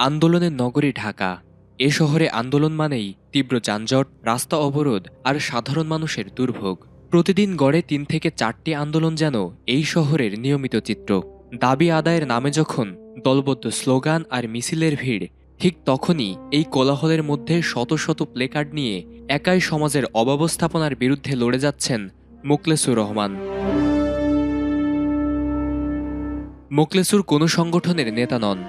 আন্দোলনের নগরী ঢাকা। এ শহরে আন্দোলন মানেই তীব্র যানজট, রাস্তা অবরোধ আর সাধারণ মানুষের দুর্ভোগ। প্রতিদিন গড়ে ৩ থেকে ৪টি আন্দোলন যেন এই শহরের নিয়মিত চিত্র। দাবি আদায়ের নামে যখন দলবদ্ধ স্লোগান আর মিছিলের ভিড়, ঠিক তখনই এই কোলাহলের মধ্যে শত শত প্লেকার্ড নিয়ে একাই সমাজের অব্যবস্থাপনার বিরুদ্ধে লড়ে যাচ্ছেন মোখলেছুর রহমান। মোখলেছুর কোনো সংগঠনের নেতা নন,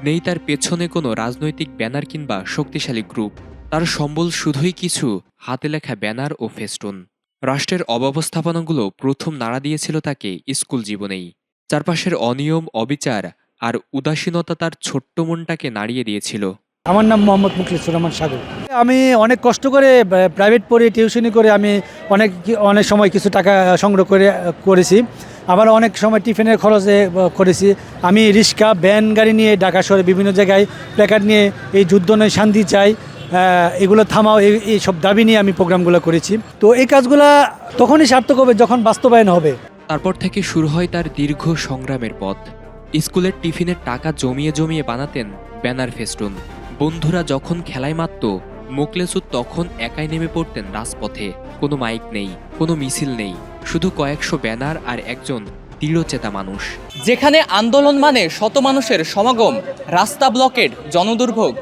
নেই তার পেছনে কোনো রাজনৈতিক ব্যানার কিংবা শক্তিশালী গ্রুপ। তার সম্বল শুধুই কিছু হাতে লেখা ব্যানার ও ফেস্টুন। রাষ্ট্রের অব্যবস্থাপনাগুলো প্রথম নাড়া দিয়েছিল তাকে স্কুল জীবনেই। চারপাশের অনিয়ম, অবিচার আর উদাসীনতা তার ছোট্ট মনটাকে নাড়িয়ে দিয়েছিল। আমার নাম মোহাম্মদ মুখলেছুর রহমান সাগর। আমি অনেক কষ্ট করে প্রাইভেট পড়ে টিউশনি করে আমি অনেক সময় কিছু টাকা সংগ্রহ করেছি। আবার অনেক সময় টিফিনের খরচে করেছি। আমি রিক্সা, ভ্যান গাড়ি নিয়ে ঢাকা শহরে বিভিন্ন জায়গায় প্ল্যাকার্ড নিয়ে এই যুদ্ধ নয় শান্তি চাই, এগুলো থামাও, এই সব দাবি নিয়ে আমি প্রোগ্রামগুলো করেছি। তো এই কাজগুলো তখনই সার্থক হবে যখন বাস্তবায়ন হবে। তারপর থেকে শুরু হয় তার দীর্ঘ সংগ্রামের পথ। স্কুলের টিফিনের টাকা জমিয়ে জমিয়ে বানাতেন ব্যানার, ফেস্টুন। বন্ধুরা যখন খেলায় মাতত, মোখলেছুর তখন একাই নেমে পড়তেন রাজপথে। কোনো মাইক নেই, কোনো মিছিল নেই, শুধু কয়েকশো ব্যানার আর একজন দৃঢ়চেতা মানুষ। যেখানে আন্দোলন মানে শত মানুষের সমাগম, রাস্তা ব্লকেড, জনদুর্ভোগ,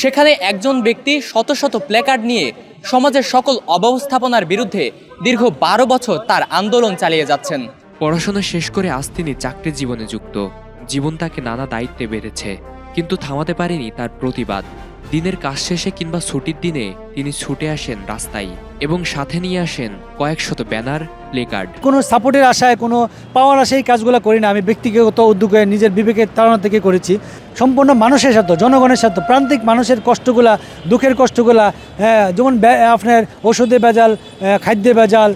সেখানে একজন ব্যক্তি শত শত প্ল্যাকার্ড নিয়ে সমাজের সকল অব্যবস্থাপনার বিরুদ্ধে দীর্ঘ 12 বছর তার আন্দোলন চালিয়ে যাচ্ছেন। পড়াশোনা শেষ করে আজ তিনি চাকরি জীবনে যুক্ত। জীবন তাকে নানা দায়িত্বে বেড়েছে, কিন্তু থামাতে পারেনি তার প্রতিবাদ। দিনের কাজ শেষে কিংবা ছুটির দিনে তিনি ছুটে আসেন রাস্তায় এবং সাথে নিয়ে আসেন কয়েকশত ব্যানার, প্লেকার্ড। কোনো সাপোর্টের আশায়, কোনো পাওয়ার আশায় এই কাজগুলো করি না। আমি ব্যক্তিগত উদ্যোগে নিজের বিবেকের তাড়না থেকে করেছি। সম্পূর্ণ মানুষের সাথে, জনগণের সাথে, প্রান্তিক মানুষের কষ্টগুলা, দুঃখের কষ্টগুলা, যেমন আপনার ওষুধে ভেজাল, খাদ্যে ভেজাল,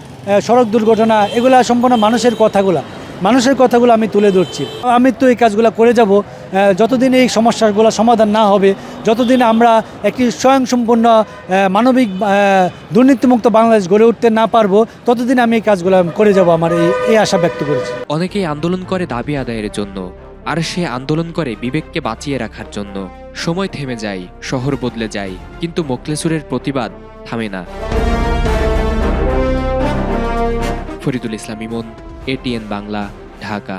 সড়ক দুর্ঘটনা, এগুলা সম্পূর্ণ মানুষের কথাগুলো আমি তুলে ধরছি। আমি তো এই কাজগুলো করে যাব যতদিন এই সমস্যাগুলো সমাধান না হবে, যতদিন আমরা একটি স্বয়ংসম্পূর্ণ মানবিক দুর্নীতিমুক্ত বাংলাদেশ গড়ে উঠতে না পারবো, ততদিন আমি এই কাজগুলো করে যাব। আমার এই আশা ব্যক্ত করেছি। অনেকেই আন্দোলন করে দাবি আদায়ের জন্য, আর সে আন্দোলন করে বিবেককে বাঁচিয়ে রাখার জন্য। সময় থেমে যায়, শহর বদলে যায়, কিন্তু মোখলেছুরের প্রতিবাদ থামে না। ফরিদুল ইসলাম ইমন, ATN বাংলা, ঢাকা।